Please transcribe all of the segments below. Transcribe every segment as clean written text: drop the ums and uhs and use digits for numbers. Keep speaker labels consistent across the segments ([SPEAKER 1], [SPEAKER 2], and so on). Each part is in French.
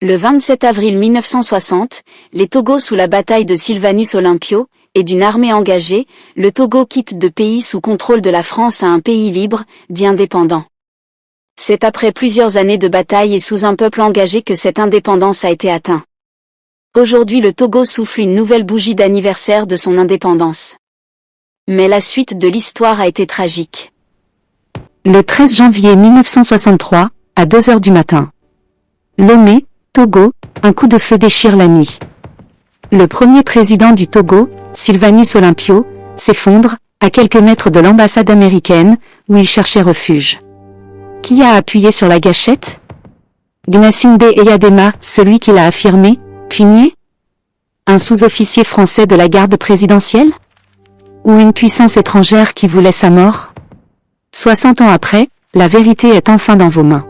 [SPEAKER 1] Le 27 avril 1960, les Togo sous la bataille de Sylvanus Olympio, et d'une armée engagée, le Togo quitte de pays sous contrôle de la France à un pays libre, dit indépendant. C'est après plusieurs années de bataille et sous un peuple engagé que cette indépendance a été atteinte. Aujourd'hui le Togo souffle une nouvelle bougie d'anniversaire de son indépendance. Mais la suite de l'histoire a été tragique.
[SPEAKER 2] Le 13 janvier 1963, à 2 heures du matin. Lomé, Togo, un coup de feu déchire la nuit. Le premier président du Togo, Sylvanus Olympio, s'effondre, à quelques mètres de l'ambassade américaine, où il cherchait refuge. Qui a appuyé sur la gâchette? Gnassingbé Eyadema, celui qui l'a affirmé, puis nié? Un sous-officier français de la garde présidentielle? Ou une puissance étrangère qui voulait sa mort? 60 ans après, la vérité est enfin dans vos mains.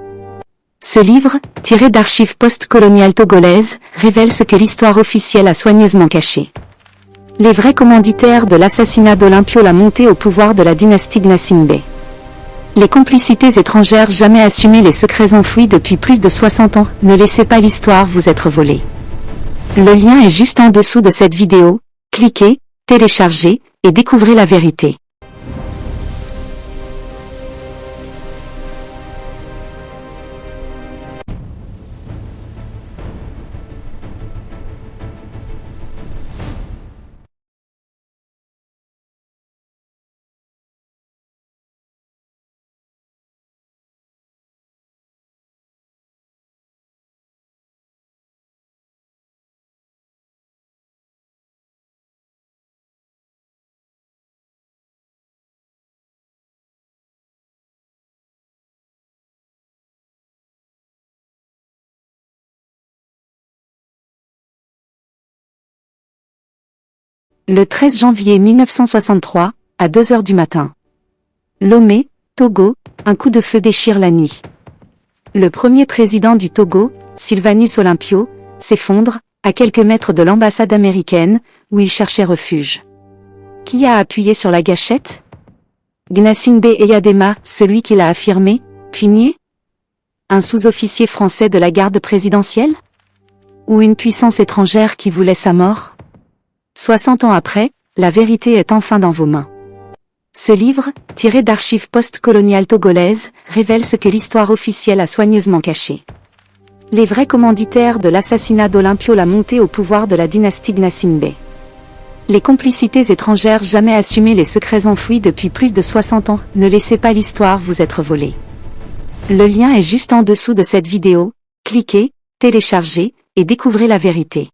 [SPEAKER 2] Ce livre, tiré d'archives post-coloniales togolaises, révèle ce que l'histoire officielle a soigneusement caché. Les vrais commanditaires de l'assassinat d'Olympio, la montée au pouvoir de la dynastie Gnassingbé. Les complicités étrangères jamais assumées, les secrets enfouis depuis plus de 60 ans. Ne laissez pas l'histoire vous être volée. Le lien est juste en dessous de cette vidéo. Cliquez, téléchargez et découvrez la vérité. Le 13 janvier 1963, à 2 heures du matin. Lomé, Togo, un coup de feu déchire la nuit. Le premier président du Togo, Sylvanus Olympio, s'effondre, à quelques mètres de l'ambassade américaine, où il cherchait refuge. Qui a appuyé sur la gâchette? Gnassingbé Eyadema, celui qui l'a affirmé, puis nié? Un sous-officier français de la garde présidentielle? Ou une puissance étrangère qui voulait sa mort? 60 ans après, la vérité est enfin dans vos mains. Ce livre, tiré d'archives post-coloniales togolaises, révèle ce que l'histoire officielle a soigneusement caché. Les vrais commanditaires de l'assassinat d'Olympio, la montée au pouvoir de la dynastie Gnassingbé. Les complicités étrangères jamais assumées, les secrets enfouis depuis plus de 60 ans. Ne laissez pas l'histoire vous être volée. Le lien est juste en dessous de cette vidéo. Cliquez, téléchargez et découvrez la vérité.